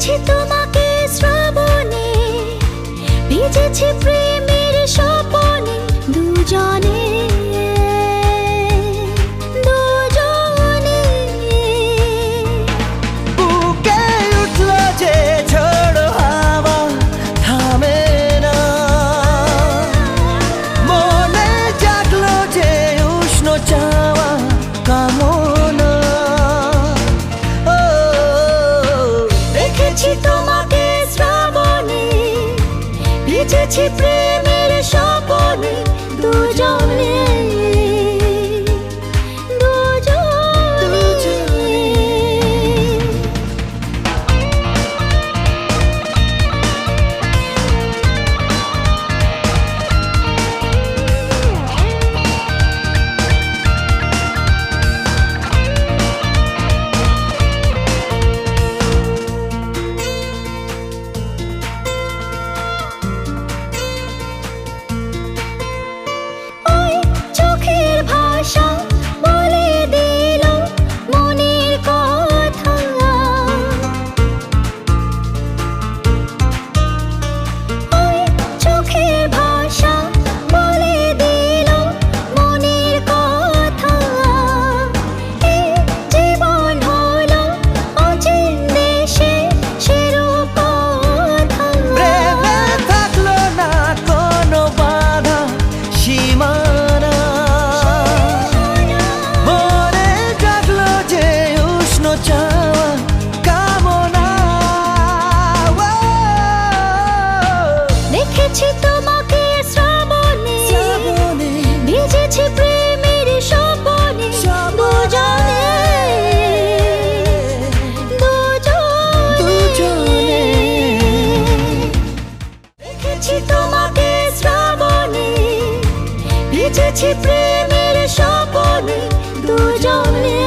দেখেছি তোমাকে শ্রাবণে, ভিজেছি প্রেমের স্বপনে, দুজনে দুজনে। বুকে উঠলো যে ঝড়ো হাওয়া, থামে না। মনে জাগলো যে উষ্ণ চাওয়া, কামনা। ও দেখেছি তোমাকে শ্রাবণে, ভিজেছি প্রেমের স্বপনে, দুজনে ভিজেছি প্রেমের স্বপনে, দুজনে।